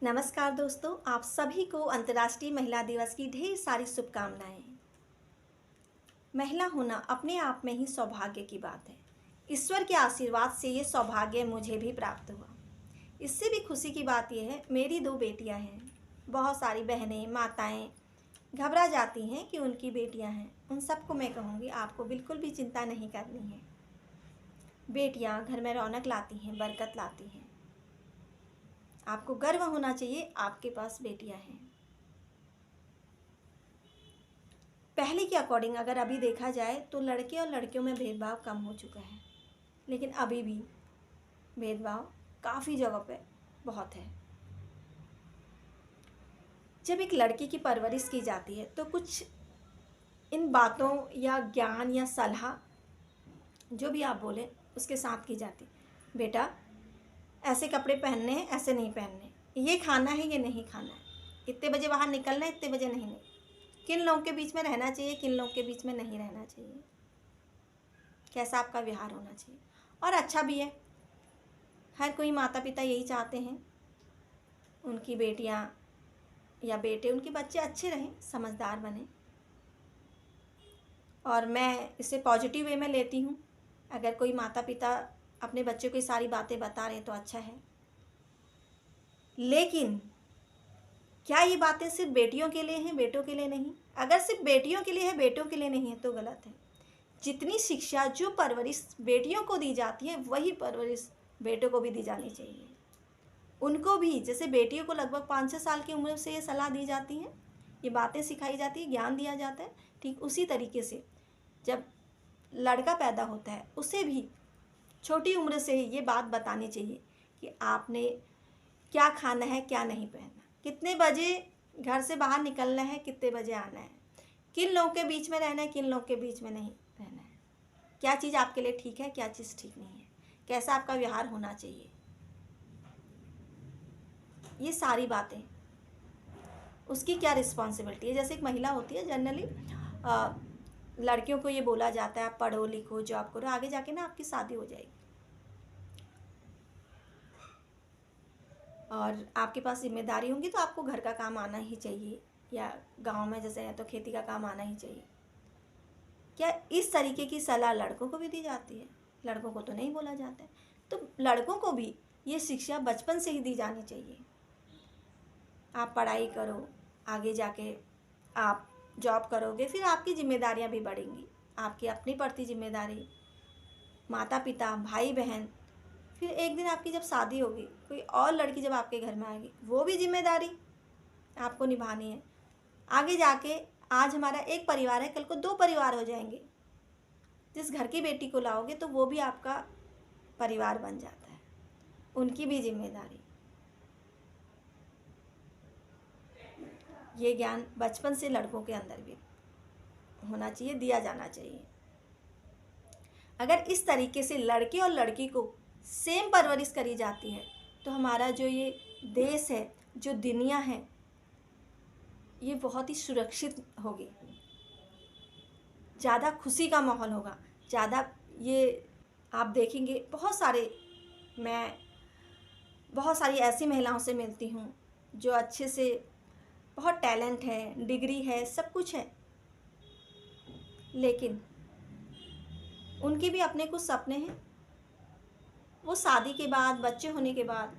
नमस्कार दोस्तों, आप सभी को अंतर्राष्ट्रीय महिला दिवस की ढेर सारी शुभकामनाएं। महिला होना अपने आप में ही सौभाग्य की बात है। ईश्वर के आशीर्वाद से ये सौभाग्य मुझे भी प्राप्त हुआ। इससे भी खुशी की बात यह है, मेरी 2 बेटियां हैं। बहुत सारी बहनें, माताएं घबरा जाती हैं कि उनकी बेटियां हैं। उन सबको मैं कहूँगी, आपको बिल्कुल भी चिंता नहीं करनी है। बेटियां घर में रौनक लाती हैं, बरकत लाती हैं। आपको गर्व होना चाहिए, आपके पास बेटियां हैं। पहले के अकॉर्डिंग अगर अभी देखा जाए तो लड़के और लड़कियों में भेदभाव कम हो चुका है, लेकिन अभी भी भेदभाव काफ़ी जगह पे बहुत है। जब एक लड़की की परवरिश की जाती है तो कुछ इन बातों या ज्ञान या सलाह, जो भी आप बोलें, उसके साथ की जाती। बेटा, ऐसे कपड़े पहनने हैं, ऐसे नहीं पहनने, ये खाना है, ये नहीं खाना है, इतने बजे बाहर निकलना है, इतने बजे नहीं, किन लोगों के बीच में रहना चाहिए, किन लोगों के बीच में नहीं रहना चाहिए, कैसा आपका व्यवहार होना चाहिए। और अच्छा भी है, हर कोई माता पिता यही चाहते हैं उनकी बेटियां या बेटे, उनके बच्चे अच्छे रहें, समझदार बने। और मैं इसे पॉजिटिव वे में लेती हूँ। अगर कोई माता पिता अपने बच्चों को सारी बातें बता रहे हैं तो अच्छा है, लेकिन क्या ये बातें सिर्फ बेटियों के लिए हैं, बेटों के लिए नहीं? अगर सिर्फ बेटियों के लिए है, बेटों के लिए नहीं है तो गलत है। जितनी शिक्षा, जो परवरिश बेटियों को दी जाती है, वही परवरिश बेटों को भी दी जानी चाहिए। उनको भी, जैसे बेटियों को लगभग 5-6 साल की उम्र से ये सलाह दी जाती है, ये बातें सिखाई जाती है, ज्ञान दिया जाता है, ठीक उसी तरीके से जब लड़का पैदा होता है उसे भी छोटी उम्र से ही ये बात बतानी चाहिए कि आपने क्या खाना है, क्या नहीं पहनना, कितने बजे घर से बाहर निकलना है, कितने बजे आना है, किन लोगों के बीच में रहना है, किन लोगों के बीच में नहीं रहना है, क्या चीज़ आपके लिए ठीक है, क्या चीज़ ठीक नहीं है, कैसा आपका व्यवहार होना चाहिए। ये सारी बातें, उसकी क्या रिस्पॉन्सिबिलिटी है। जैसे एक महिला होती है, जनरली लड़कियों को ये बोला जाता है, आप पढ़ो लिखो, जॉब करो, आगे जाके ना आपकी शादी हो जाएगी और आपके पास जिम्मेदारी होंगी, तो आपको घर का काम आना ही चाहिए, या गांव में जैसे है तो खेती का काम आना ही चाहिए। क्या इस तरीके की सलाह लड़कों को भी दी जाती है? लड़कों को तो नहीं बोला जाता है। तो लड़कों को भी ये शिक्षा बचपन से ही दी जानी चाहिए। आप पढ़ाई करो, आगे जाके आप जॉब करोगे, फिर आपकी जिम्मेदारियां भी बढ़ेंगी, आपकी अपनी पड़ती जिम्मेदारी, माता पिता, भाई बहन। फिर एक दिन आपकी जब शादी होगी, कोई और लड़की जब आपके घर में आएगी, वो भी जिम्मेदारी आपको निभानी है। आगे जाके आज हमारा एक परिवार है, कल को 2 परिवार हो जाएंगे। जिस घर की बेटी को लाओगे तो वो भी आपका परिवार बन जाता है, उनकी भी जिम्मेदारी। ये ज्ञान बचपन से लड़कों के अंदर भी होना चाहिए, दिया जाना चाहिए। अगर इस तरीके से लड़के और लड़की को सेम परवरिश करी जाती है तो हमारा जो ये देश है, जो दुनिया है, ये बहुत ही सुरक्षित होगी, ज़्यादा खुशी का माहौल होगा, ज़्यादा ये आप देखेंगे। मैं बहुत सारी ऐसी महिलाओं से मिलती हूँ जो अच्छे से, बहुत टैलेंट है, डिग्री है, सब कुछ है, लेकिन उनके भी अपने कुछ सपने हैं। वो शादी के बाद, बच्चे होने के बाद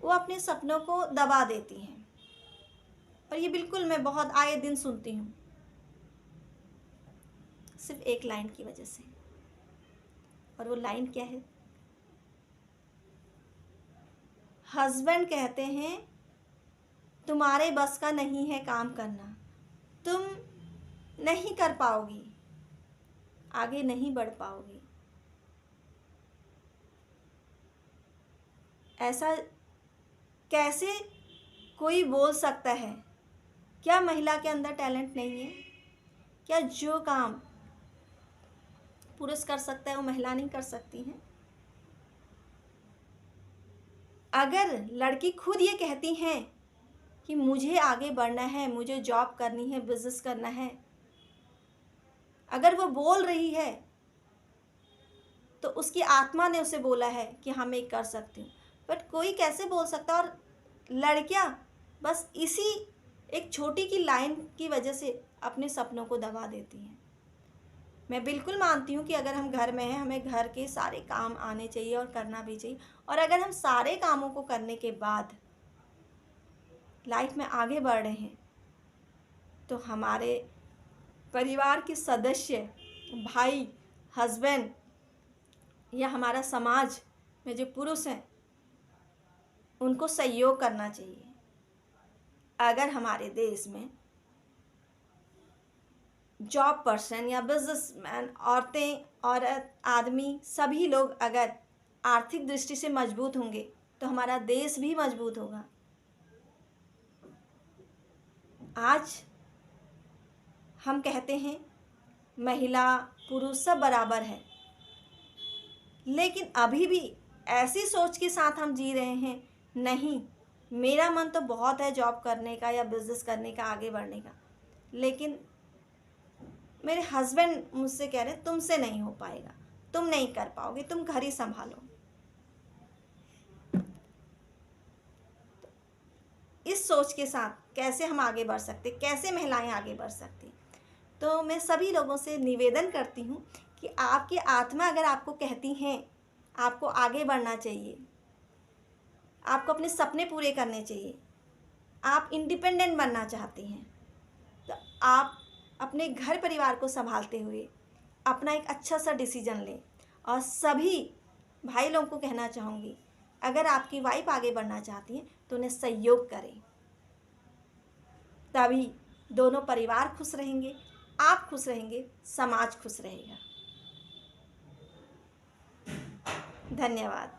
वो अपने सपनों को दबा देती हैं, और ये बिल्कुल मैं बहुत आए दिन सुनती हूँ, सिर्फ एक लाइन की वजह से। और वो लाइन क्या है? हस्बैंड कहते हैं तुम्हारे बस का नहीं है काम करना, तुम नहीं कर पाओगी, आगे नहीं बढ़ पाओगी। ऐसा कैसे कोई बोल सकता है? क्या महिला के अंदर टैलेंट नहीं है? क्या जो काम पुरुष कर सकता है वो महिला नहीं कर सकती हैं? अगर लड़की खुद ये कहती हैं कि मुझे आगे बढ़ना है, मुझे जॉब करनी है, बिजनेस करना है, अगर वो बोल रही है तो उसकी आत्मा ने उसे बोला है कि हाँ मैं कर सकती हूँ। बट कोई कैसे बोल सकता है? और लड़कियां बस इसी एक छोटी की लाइन की वजह से अपने सपनों को दबा देती हैं। मैं बिल्कुल मानती हूँ कि अगर हम घर में हैं, हमें घर के सारे काम आने चाहिए और करना भी चाहिए, और अगर हम सारे कामों को करने के बाद लाइफ में आगे बढ़ रहे हैं तो हमारे परिवार के सदस्य, भाई, हस्बैंड या हमारा समाज में जो पुरुष हैं उनको सहयोग करना चाहिए। अगर हमारे देश में जॉब पर्सन या बिजनेसमैन, औरतें, औरत, आदमी, सभी लोग अगर आर्थिक दृष्टि से मजबूत होंगे तो हमारा देश भी मजबूत होगा। आज हम कहते हैं महिला पुरुष सब बराबर है, लेकिन अभी भी ऐसी सोच के साथ हम जी रहे हैं, नहीं मेरा मन तो बहुत है जॉब करने का या बिजनेस करने का, आगे बढ़ने का, लेकिन मेरे हस्बैंड मुझसे कह रहे हैं तुमसे नहीं हो पाएगा, तुम नहीं कर पाओगे, तुम घर ही संभालो। इस सोच के साथ कैसे हम आगे बढ़ सकते, कैसे महिलाएं आगे बढ़ सकती? तो मैं सभी लोगों से निवेदन करती हूँ कि आपकी आत्मा अगर आपको कहती हैं आपको आगे बढ़ना चाहिए, आपको अपने सपने पूरे करने चाहिए, आप इंडिपेंडेंट बनना चाहती हैं, तो आप अपने घर परिवार को संभालते हुए अपना एक अच्छा सा डिसीजन लें। और सभी भाई लोगों को कहना चाहूँगी, अगर आपकी वाइफ आगे बढ़ना चाहती हैं तो उन्हें सहयोग करें, तभी दोनों परिवार खुश रहेंगे, आप खुश रहेंगे, समाज खुश रहेगा। धन्यवाद।